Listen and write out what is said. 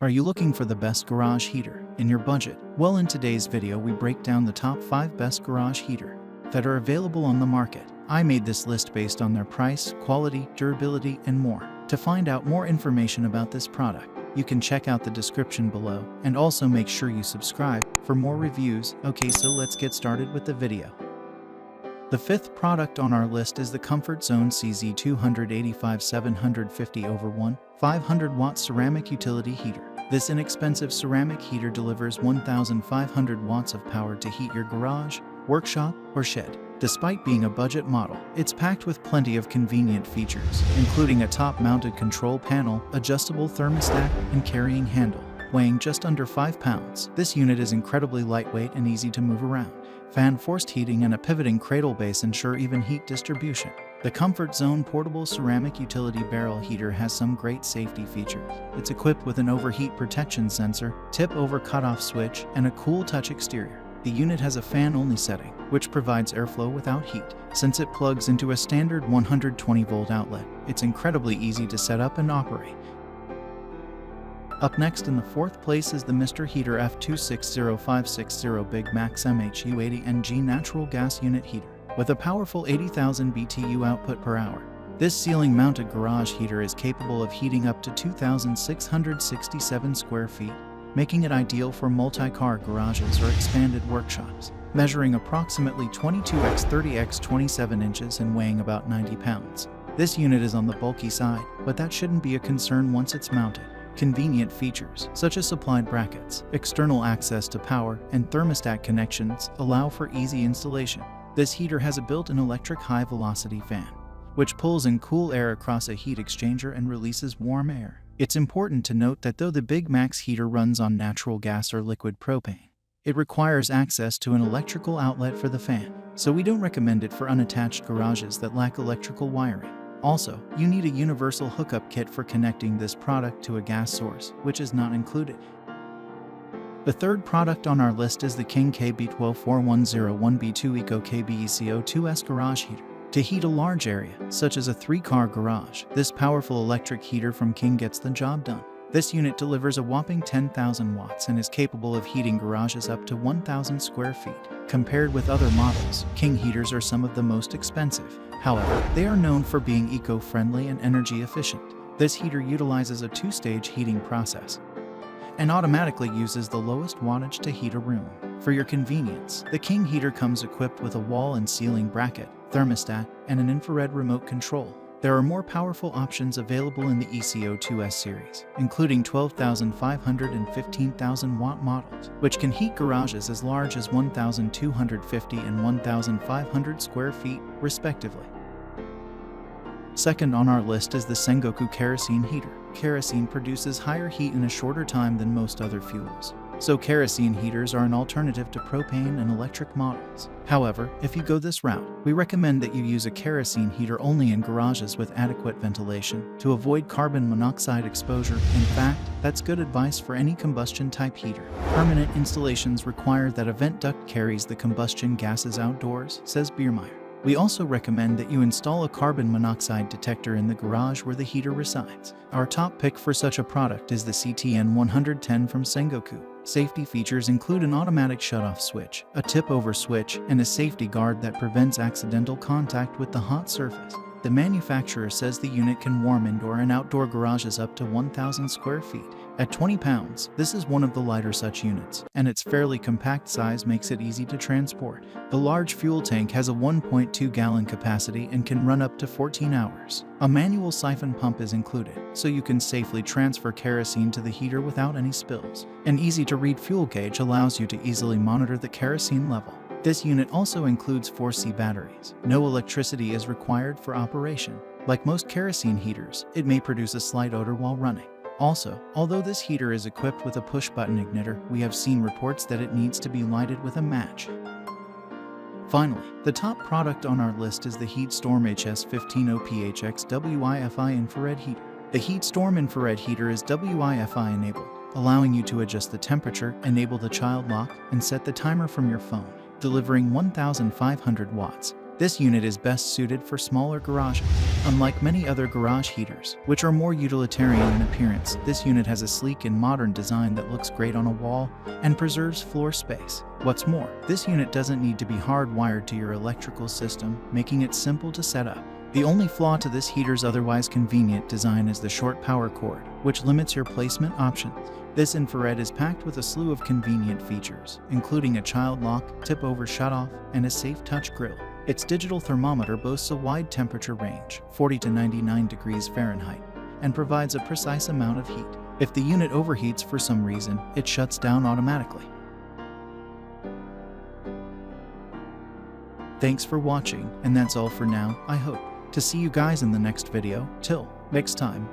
Are you looking for the best garage heater in your budget? Well, in today's video we break down the top 5 best garage heater that are available on the market. I made this list based on their price, quality, durability, and more. To find out more information about this product, you can check out the description below, and also make sure you subscribe for more reviews. Okay, so let's get started with the video. The fifth product on our list is the Comfort Zone CZ285750/1 500-watt ceramic utility heater. This inexpensive ceramic heater delivers 1,500 watts of power to heat your garage, workshop, or shed. Despite being a budget model, it's packed with plenty of convenient features, including a top-mounted control panel, adjustable thermostat, and carrying handle. Weighing just under 5 pounds, this unit is incredibly lightweight and easy to move around. Fan-forced heating and a pivoting cradle base ensure even heat distribution. The Comfort Zone portable ceramic utility barrel heater has some great safety features. It's equipped with an overheat protection sensor, tip-over cutoff switch, and a cool touch exterior. The unit has a fan-only setting, which provides airflow without heat. Since it plugs into a standard 120-volt outlet, it's incredibly easy to set up and operate. Up next in the fourth place is the Mr. Heater F260560 Big Maxx MHU80NG natural gas unit heater. With a powerful 80,000 BTU output per hour, this ceiling-mounted garage heater is capable of heating up to 2,667 square feet, making it ideal for multi-car garages or expanded workshops. Measuring approximately 22x30x27 inches and weighing about 90 pounds. This unit is on the bulky side, but that shouldn't be a concern once it's mounted. Convenient features, such as supplied brackets, external access to power, and thermostat connections allow for easy installation. This heater has a built-in electric high-velocity fan, which pulls in cool air across a heat exchanger and releases warm air. It's important to note that though the Big Maxx heater runs on natural gas or liquid propane, it requires access to an electrical outlet for the fan, so we don't recommend it for unattached garages that lack electrical wiring. Also, you need a universal hookup kit for connecting this product to a gas source, which is not included. The third product on our list is the King KB12410-1B2 Eco KBECO2S garage heater. To heat a large area, such as a 3-car garage, this powerful electric heater from King gets the job done. This unit delivers a whopping 10,000 watts and is capable of heating garages up to 1,000 square feet. Compared with other models, King heaters are some of the most expensive. However, they are known for being eco-friendly and energy efficient. This heater utilizes a 2-stage heating process and automatically uses the lowest wattage to heat a room. For your convenience, the King heater comes equipped with a wall and ceiling bracket, thermostat, and an infrared remote control. There are more powerful options available in the ECO2S series, including 12,500 and 15,000 watt models, which can heat garages as large as 1,250 and 1,500 square feet, respectively. Second on our list is the Sengoku kerosene heater. Kerosene produces higher heat in a shorter time than most other fuels, so kerosene heaters are an alternative to propane and electric models. However, if you go this route, we recommend that you use a kerosene heater only in garages with adequate ventilation to avoid carbon monoxide exposure. In fact, that's good advice for any combustion-type heater. Permanent installations require that a vent duct carries the combustion gases outdoors, says Biermeyer. We also recommend that you install a carbon monoxide detector in the garage where the heater resides. Our top pick for such a product is the CTN110 from Sengoku. Safety features include an automatic shutoff switch, a tip-over switch, and a safety guard that prevents accidental contact with the hot surface. The manufacturer says the unit can warm indoor and outdoor garages up to 1,000 square feet. At 20 pounds, this is one of the lighter such units, and its fairly compact size makes it easy to transport. The large fuel tank has a 1.2-gallon capacity and can run up to 14 hours. A manual siphon pump is included, so you can safely transfer kerosene to the heater without any spills. An easy-to-read fuel gauge allows you to easily monitor the kerosene level. This unit also includes 4C batteries. No electricity is required for operation. Like most kerosene heaters, it may produce a slight odor while running. Also, although this heater is equipped with a push-button igniter, we have seen reports that it needs to be lighted with a match. Finally, the top product on our list is the Heatstorm HS150PHX WiFi infrared heater. The Heatstorm infrared heater is WiFi enabled, allowing you to adjust the temperature, enable the child lock, and set the timer from your phone, delivering 1,500 watts. This unit is best suited for smaller garages, Unlike many other garage heaters, which are more utilitarian in appearance, this unit has a sleek and modern design that looks great on a wall and preserves floor space. What's more, this unit doesn't need to be hardwired to your electrical system, making it simple to set up. The only flaw to this heater's otherwise convenient design is the short power cord, which limits your placement options. This infrared is packed with a slew of convenient features, including a child lock, tip-over shutoff, and a safe touch grill. Its digital thermometer boasts a wide temperature range, 40 to 99 degrees Fahrenheit, and provides a precise amount of heat. If the unit overheats for some reason, it shuts down automatically. Thanks for watching, and that's all for now, I hope to see you guys in the next video. Till next time.